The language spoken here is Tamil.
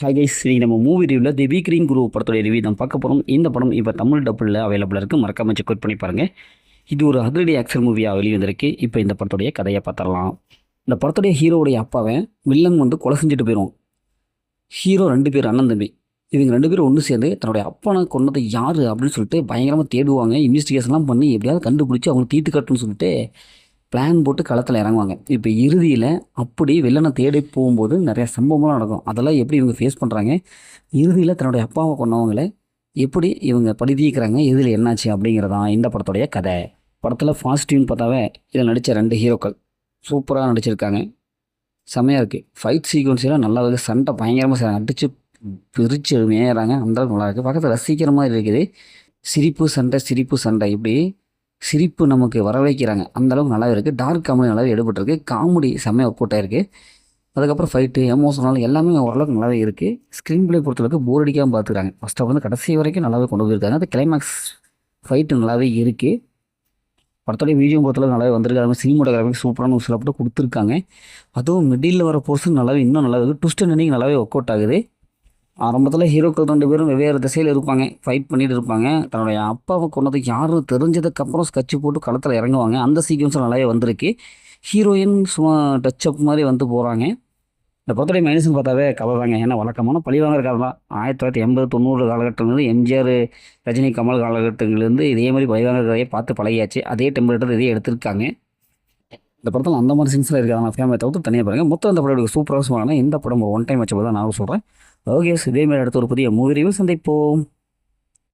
ஹாய் கைஸ், இன்னைக்கு நம்ம மூவி ரிவ்யூவில் தி வீக்ரிங் குரு படத்தோடைய ரிவ்யூ தான் பார்க்க போகிறோம். இந்த படம் இப்போ தமிழ் டப்பில் அவைலபிளாக இருக்குது. மறக்காம செக் அவுட் பண்ணி பாருங்கள். இது ஒரு அதிரடி ஆக்ஷன் மூவியாக வெளியே வந்திருக்கு. இப்போ இந்த படத்துடைய கதையை பார்த்துடலாம். இந்த படத்துடைய ஹீரோவுடைய அப்பாவை வில்லன் கொலை செஞ்சுட்டு போயிடும். ஹீரோ 2 பேர் அண்ணன் தம்பி. இவங்க 2 பேரும் ஒன்று சேர்ந்து தன்னுடைய அப்பனை கொன்னது யார் அப்படின்னு சொல்லிட்டு பயங்கரமாக தேடுவாங்க. இன்வெஸ்டிகேஷன்லாம் பண்ணி எப்படியாவது கண்டுபிடிச்சி அவங்க தீர்த்து கட்டுன்னு சொல்லிட்டு பிளான் போட்டு களத்தில் இறங்குவாங்க. இப்போ இறுதியில் அப்படி வில்லனை தேடி போகும்போது நிறையா சம்பவம்லாம் நடக்கும். அதெல்லாம் எப்படி இவங்க ஃபேஸ் பண்ணுறாங்க, இறுதியில் தன்னுடைய அப்பாவை கொண்டவங்களை எப்படி இவங்க பழி தீர்க்கிறாங்க, இதில் என்னாச்சு அப்படிங்கிறதான் இந்த படத்துடைய கதை. படத்தில் ஃபாஸ்டின்னு பார்த்தாவே இதில் நடித்த 2 ஹீரோக்கள் சூப்பராக நடிச்சிருக்காங்க. செம்மையாக இருக்குது. ஃபைட் சீக்வன்ஸ்லாம் நல்லா இருக்குது. சண்டை பயங்கரமாக அடித்து பிரித்து மேயறாங்க. அந்தளவுக்கு நல்லா இருக்குது. பக்கத்தில் ரசிக்கிற மாதிரி இருக்குது. சிரிப்பு சண்டை இப்படி சிரிப்பு நமக்கு வர வைக்கிறாங்க. அந்தளவுக்கு நல்லா இருக்குது. டார்க் காமெடி நல்லாவே எடுபட்டுருக்கு. காமெடி செம்மையாக ஒர்க் அவுட் ஆயிருக்கு. அதுக்கப்புறம் ஃபைட்டு எமோஷனல் எல்லாமே ஓரளவுக்கு நல்லாவே இருக்குது. ஸ்க்ரீன் பிளே பொறுத்தளவுக்கு போர் அடிக்காமல் பார்த்துக்கிறாங்க. ஃபஸ்ட் ஆஃப் கடைசி வரைக்கும் நல்லாவே கொண்டு போயிருக்காங்க. அது கிளைமேக்ஸ் ஃபைட்டு நல்லாவே இருக்குது. படத்தோடைய வீடியோ பொறுத்தளவுக்கு நல்லாவே வந்திருக்கு. அது மாதிரி சினிமோட்டோகிராஃபி சூப்பரான ஒரு சில படம் கொடுத்துருக்காங்க. அதுவும் மிடில் வர போர்ஷன் நல்லாவே இன்னும் நல்லா இருக்குது. ட்விஸ்ட் எண்டிங் நல்லாவே ஒர்க் அவுட் ஆகுது. ஆரம்பத்தில் ஹீரோக்கள் 2 பேரும் வெவ்வேறு திசையில் இருப்பாங்க, ஃபைட் பண்ணிட்டு இருப்பாங்க. தன்னுடைய அப்பாவை கொண்டது யாரும் தெரிஞ்சதுக்கப்புறம் ஸ்கட்சு போட்டு களத்தில் இறங்குவாங்க. அந்த சீக்வன்ஸும் நல்லாவே வந்திருக்கு. ஹீரோயின் சும்மா டச்சப் மாதிரி போகிறாங்க. இந்த படத்துடைய மைனஸ்ன்னு பார்த்தாவே கதை தாங்க. ஏன்னா வழக்கமான பழிவாங்கிற கதை தான். 1980, 90 காலகட்டங்கள்லேருந்து எம்ஜிஆர், ரஜினி, கமல் காலகட்டங்கள்லேருந்து இதே மாதிரி பழிவாங்கிற கதையை பார்த்து பழகியாச்சு. அதே டெம்பரேச்சர் இதே எடுத்திருக்காங்க. இந்த படத்தில் அந்த மாதிரி சீன்ஸ்லாம் இருக்குது. ஆனால் ஃபேமிலியை தவிர்த்து தனியாக பாருங்கள். மொத்தம் இந்த படம் சூப்பராக சொன்னாங்கன்னா இந்த படம் 1 டைம் வச்ச போது தான் நான் சொல்கிறேன். ஓகே, இதேமாதிரி அடுத்த ஒரு புதிய மூவி ரிவ்யூ சந்திப்போம்.